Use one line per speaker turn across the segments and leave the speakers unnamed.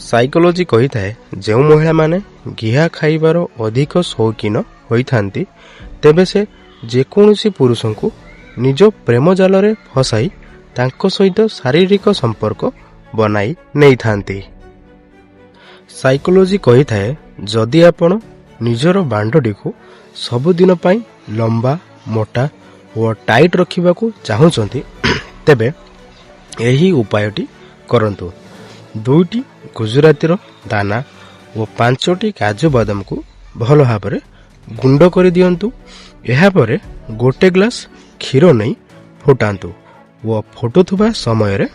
Psychology କହିଥାଏ ଯେଉଁ ମହିଳାମାନେ ଘିଆ ଖାଇବାର ଅଧିକ ସୌକିନ ହୋଇଥାନ୍ତି ତେବେ ସେ ଯେକୌଣସି ପୁରୁଷଙ୍କୁ ନିଜ ପ୍ରେମ ଜାଲରେ ଫସାଇ ତାଙ୍କ ସହିତ ଶାରୀରିକ ସମ୍ପର୍କ ବନାଇ ନେଇଥାନ୍ତି। ସାଇକୋଲୋଜି କହିଥାଏ ଯଦି ଆପଣ ନିଜର ବାଣ୍ଡଟିକୁ ସବୁଦିନ ପାଇଁ ଲମ୍ବା, ମୋଟା ଓ ଟାଇଟ୍ ରଖିବାକୁ ଚାହୁଁଛନ୍ତି ତେବେ ଏହି ଉପାୟଟି କରନ୍ତୁ। 2ଟି ଗୁଜୁରାତିର ଦାନା ଓ 5ଟି କାଜୁ ବାଦାମକୁ ଭଲ ଭାବରେ ଗୁଣ୍ଡ କରିଦିଅନ୍ତୁ। ଏହାପରେ 1 ଗ୍ଲାସ କ୍ଷୀର ନେଇ ଫୁଟାନ୍ତୁ ଓ ଫୁଟୁଥିବା ସମୟରେ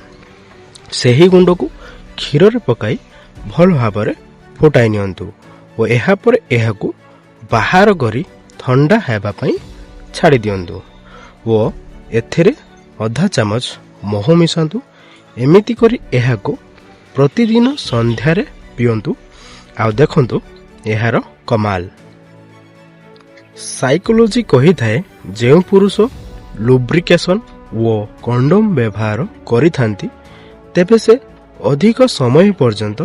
ସେହି ଗୁଣ୍ଡକୁ କ୍ଷୀରରେ ପକାଇ ଭଲ ଭାବରେ ଫୁଟାଇ ନିଅନ୍ତୁ ଓ ଏହାପରେ ଏହାକୁ ବାହାର କରି ଥଣ୍ଡା ହେବା ପାଇଁ ଛାଡ଼ି ଦିଅନ୍ତୁ ଓ ଏଥିରେ ଅଧା ଚାମଚ ମହୁ ମିଶାନ୍ତୁ। ଏମିତି କରି ଏହାକୁ ପ୍ରତିଦିନ ସନ୍ଧ୍ୟାରେ ପିଅନ୍ତୁ ଆଉ ଦେଖନ୍ତୁ ଏହାର କମାଲ। ସାଇକୋଲୋଜି କହିଥାଏ ଯେଉଁ ପୁରୁଷ ଲୁବ୍ରିକେସନ ଓ କଣ୍ଡୋମ ବ୍ୟବହାର କରିଥାନ୍ତି ତେବେ ସେ ଅଧିକ ସମୟ ପର୍ଯ୍ୟନ୍ତ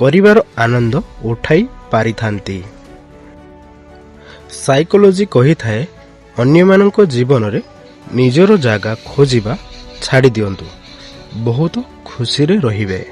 କରିବାର ଆନନ୍ଦ ଉଠାଇ ପାରିଥାନ୍ତି। ସାଇକୋଲୋଜି କହିଥାଏ ଅନ୍ୟମାନଙ୍କ ଜୀବନରେ ନିଜର ଜାଗା ଖୋଜିବା ଛାଡ଼ି ଦିଅନ୍ତୁ, ବହୁତ खुशी रहिबे।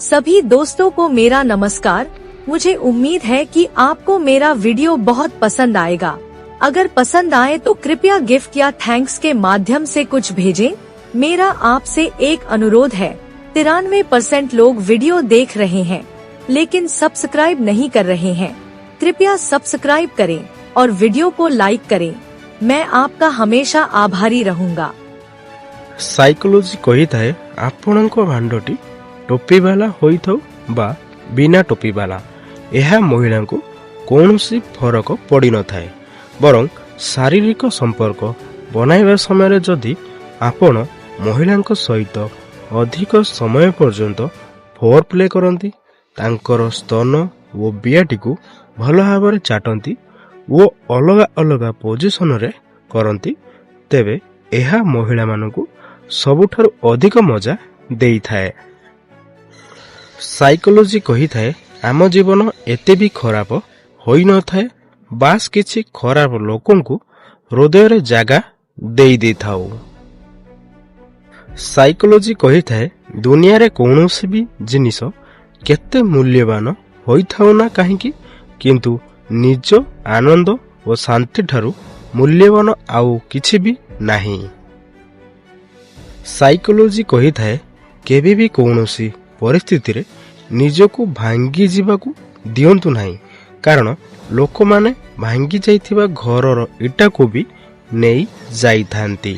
सभी दोस्तों को मेरा नमस्कार। मुझे उम्मीद है कि आपको मेरा वीडियो बहुत पसंद आएगा। अगर पसंद आए तो कृपया गिफ्ट या थैंक्स के माध्यम से कुछ भेजें। मेरा आपसे एक अनुरोध है, 93% लोग वीडियो देख रहे हैं लेकिन सब्सक्राइब नहीं कर रहे हैं। कृपया सब्सक्राइब करें और वीडियो को लाइक करें। मैं आपका हमेशा आभारी रहूंगा।
साइकोलोजी कहिथाए आपणक भांडटी टोपी वाला होइथौ बा बिना टोपी वाला एहा महिला को कौनसी फरक पड़ी न थाए, बरं शारीरिक संपर्क बनाइबा समय जदि आपण महिला सहित अधिक समय पर्यंत फोर प्ले करती, तांकर स्तन ओ बियाटी को भल भाव चाटती ओ अलगा अलगा पोजिशन रे करती, तेबे एहा महिला मानकु सबुठारु अधिक मजा देई थाए। साइकोलोजी कही थाए आम जीवन एते भी खराब होई न थाए, बास किछि खराब लोकों को हृदय रे जागा देई दे थाउ। साइकोलोजी कही थाए दुनिया रे कौनसी भी जिनिस केते मूल्यवान होई थाउ ना काहेकि, किंतु निज आनंद और शांति ठारू मूल्यवान आउ किछि भी नाही। साइकोलोजी कही थाए केबे भी कौनसी परिस्थिति रे निजको भांगी जीवाकू दियंतु नाही, कारण लोक माने भांगी जाइथिबा घरर इटा को भी नहीं जाइथांती।